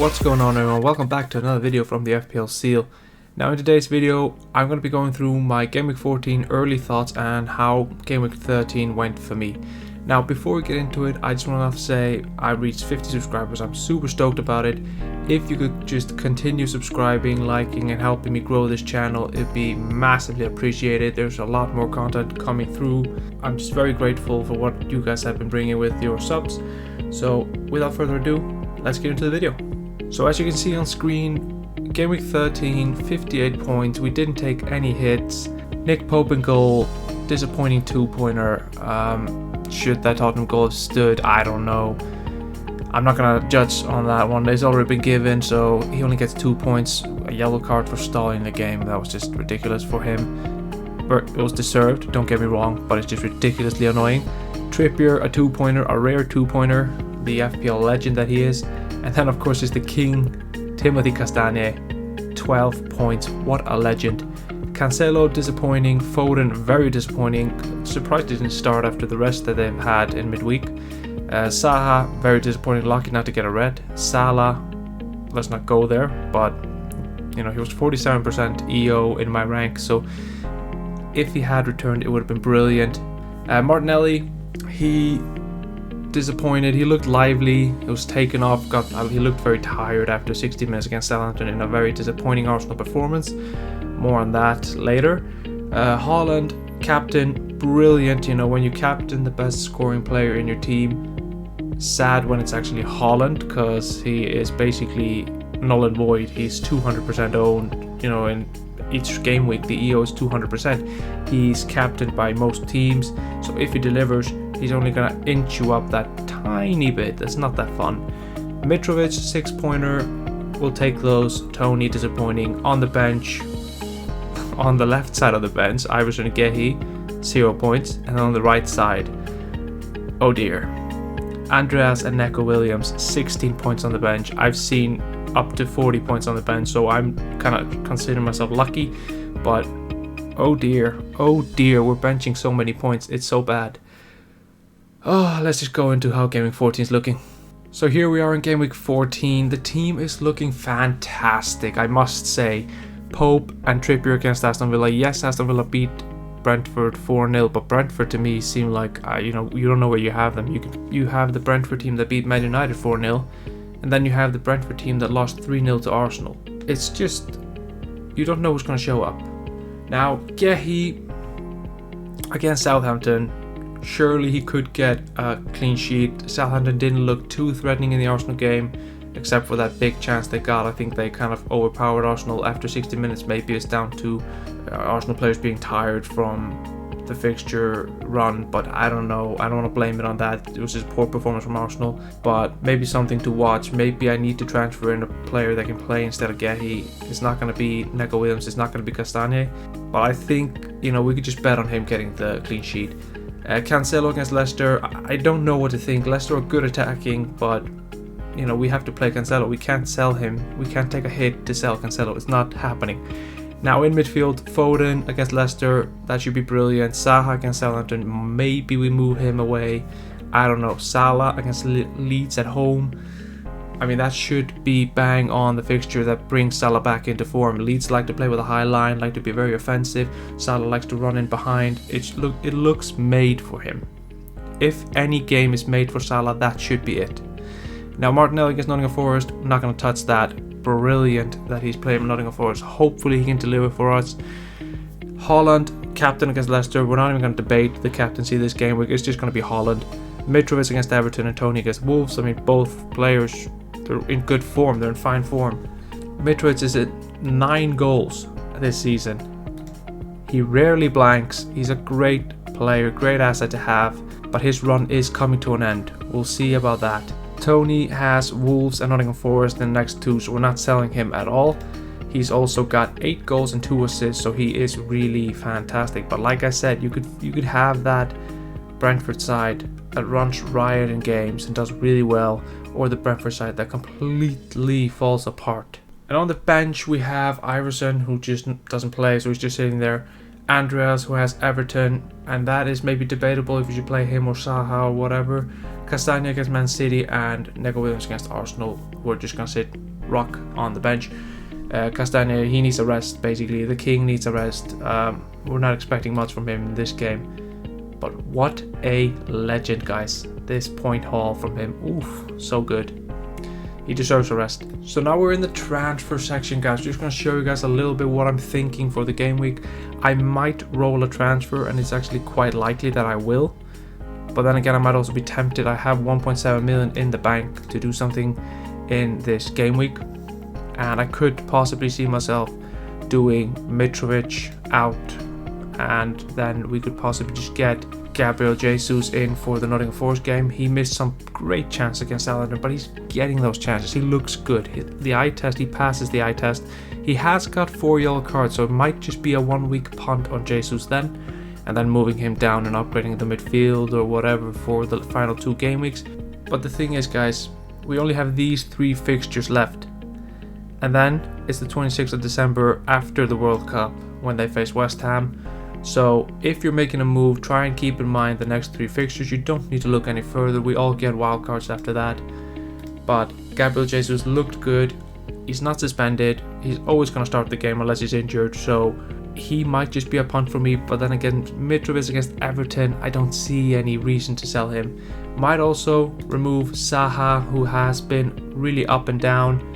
What's going on, everyone? Welcome back to another video from the FPL Seal. Now in today's video I'm going to be going through my Game Week 14 early thoughts and how Game Week 13 went for me. Now before we get into it, I just want to say I reached 50 subscribers. I'm super stoked about it. If you could just continue subscribing, liking and helping me grow this channel, it'd be massively appreciated. There's a lot more content coming through. I'm just very grateful for what you guys have been bringing with your subs. So without further ado, let's get into the video. So as you can see on screen, Game Week 13, 58 points. We didn't take any hits. Nick Pope in goal, disappointing 2-pointer. Should that Tottenham goal have stood? I don't know. I'm not gonna judge on that one. It's already been given, so he only gets 2 points. A yellow card for stalling the game. That was just ridiculous for him. But it was deserved, don't get me wrong, but it's just ridiculously annoying. Trippier, a 2-pointer, a rare 2-pointer, the FPL legend that he is. And then of course is the king, Timothy Castagne, 12 points. What a legend. Cancelo disappointing, Foden very disappointing. Surprised he didn't start after the rest that they've had in midweek. Saha very disappointing, lucky not to get a red. Salah, let's not go there, but you know, he was 47% EO in my rank, so if he had returned it would have been brilliant. Martinelli, he disappointed. He looked lively, he was taken off, he looked very tired after 60 minutes against Southampton in a very disappointing Arsenal performance. More on that later. Haaland, captain, brilliant. You know, when you captain the best scoring player in your team, sad when it's actually Haaland, because he is basically null and void. He's 200% owned. You know, in each game week the EO is 200%. He's captained by most teams, so if he delivers, he's only gonna inch you up that tiny bit. That's not that fun. Mitrovic, 6-pointer, we'll take those. Tony, disappointing. On the bench, on the left side of the bench, Iverson and Gehi, 0 points. And on the right side, oh dear, Andreas and Neco Williams, 16 points on the bench. I've seen up to 40 points on the bench, so I'm kind of considering myself lucky, but oh dear, we're benching so many points. It's so bad. Oh, let's just go into how Game Week 14 is looking. So here we are in Game Week 14. The team is looking fantastic, I must say. Pope and Trippier against Aston Villa. Yes, Aston Villa beat Brentford 4-0, but Brentford to me seem like, you know, you don't know where you have them. You have the Brentford team that beat Man United 4-0, and then you have the Brentford team that lost 3-0 to Arsenal. It's just, you don't know who's going to show up. Now, Gehi against Southampton, surely he could get a clean sheet. Southampton didn't look too threatening in the Arsenal game, except for that big chance they got. I think they kind of overpowered Arsenal after 60 minutes. Maybe it's down to Arsenal players being tired from the fixture run, but I don't know. I don't want to blame it on that. It was just poor performance from Arsenal, but maybe something to watch. Maybe I need to transfer in a player that can play instead of Gehi. It's not going to be Neco Williams, it's not going to be Castagne, but I think, you know, we could just bet on him getting the clean sheet. Cancelo against Leicester, I don't know what to think. Leicester are good attacking, but you know, we have to play Cancelo. We can't sell him. We can't take a hit to sell Cancelo. It's not happening. Now in midfield, Foden against Leicester, that should be brilliant. Saha against Southampton, maybe we move him away. I don't know. Salah against Leeds at home. I mean, that should be bang on the fixture that brings Salah back into form. Leeds like to play with a high line, like to be very offensive. Salah likes to run in behind. It looks made for him. If any game is made for Salah, that should be it. Now Martinelli against Nottingham Forest, I'm not going to touch that. Brilliant that he's playing Nottingham Forest. Hopefully he can deliver for us. Haaland, captain against Leicester. We're not even going to debate the captaincy this game week. It's just going to be Haaland. Mitrovic against Everton and Tony against Wolves. I mean, both players, they're in good form. They're in fine form. Mitrovic is at 9 goals this season. He rarely blanks. He's a great player, great asset to have, but his run is coming to an end. We'll see about that. Tony has Wolves and Nottingham Forest in the next 2, so we're not selling him at all. He's also got 8 goals and 2 assists, so he is really fantastic. But like I said, you could have that Brentford side that runs riot in games and does really well, or the Brentford side that completely falls apart. And on the bench we have Iverson, who just doesn't play, so he's just sitting there. Andreas, who has Everton, and that is maybe debatable if you should play him or Saha or whatever. Castagne against Man City, and Neco Williams against Arsenal, who are just going to sit rock on the bench. Castagna, he needs a rest basically. The king needs a rest. We're not expecting much from him in this game. But what a legend, guys. This point haul from him. Oof, so good. He deserves a rest. So now we're in the transfer section, guys. Just gonna show you guys a little bit what I'm thinking for the game week. I might roll a transfer, and it's actually quite likely that I will. But then again, I might also be tempted. I have 1.7 million in the bank to do something in this game week. And I could possibly see myself doing Mitrovic out, and then we could possibly just get Gabriel Jesus in for the Nottingham Forest game. He missed some great chance against Southampton, but he's getting those chances. He looks good. The eye test, he passes the eye test. He has got 4 yellow cards, so it might just be a 1 week punt on Jesus then, and then moving him down and upgrading the midfield or whatever for the final 2 game weeks. But the thing is, guys, we only have these 3 fixtures left. And then it's the 26th of December after the World Cup when they face West Ham. So if you're making a move, try and keep in mind the next 3 fixtures. You don't need to look any further. We all get wildcards after that. But Gabriel Jesus looked good. He's not suspended. He's always going to start the game unless he's injured. So he might just be a punt for me. But then again, Mitrovic against Everton, I don't see any reason to sell him. Might also remove Zaha, who has been really up and down.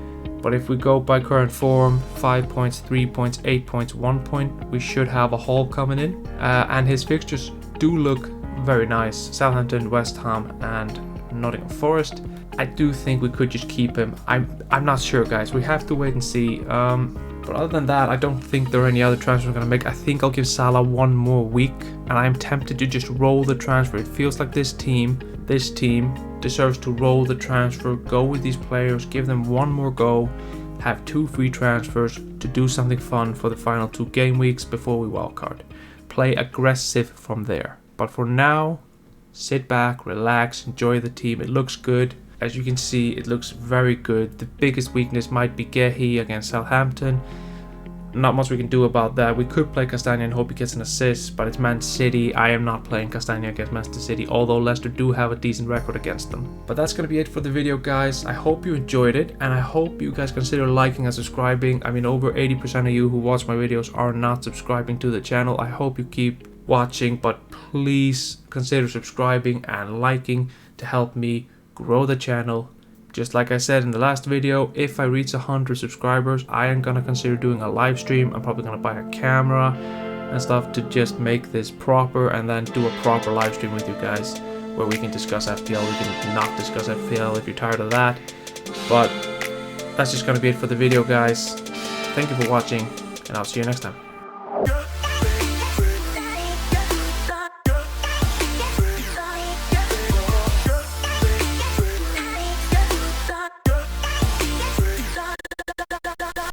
But if we go by current form, 5 points, 3 points, 8 points, 1 point, we should have a haul coming in. And his fixtures do look very nice. Southampton, West Ham and Nottingham Forest. I do think we could just keep him. I'm not sure, guys. We have to wait and see. But other than that, I don't think there are any other transfers I'm going to make. I think I'll give Salah 1 more week. And I'm tempted to just roll the transfer. It feels like this team deserves to roll the transfer, go with these players, give them 1 more go, have 2 free transfers to do something fun for the final 2 game weeks before we wildcard. Play aggressive from there. But for now, sit back, relax, enjoy the team. It looks good. As you can see, it looks very good. The biggest weakness might be Gehi against Southampton. Not much we can do about that. We could play Castagna and hope he gets an assist, but it's Man City. I am not playing Castagna against Manchester City, although Leicester do have a decent record against them. But that's going to be it for the video, guys. I hope you enjoyed it, and I hope you guys consider liking and subscribing. I mean, over 80% of you who watch my videos are not subscribing to the channel. I hope you keep watching, but please consider subscribing and liking to help me grow the channel. Just like I said in the last video, if I reach 100 subscribers, I am gonna consider doing a live stream. I'm probably gonna buy a camera and stuff to just make this proper, and then do a proper live stream with you guys where we can discuss FPL. We can not discuss FPL if you're tired of that. But that's just gonna be it for the video, guys. Thank you for watching, and I'll see you next time.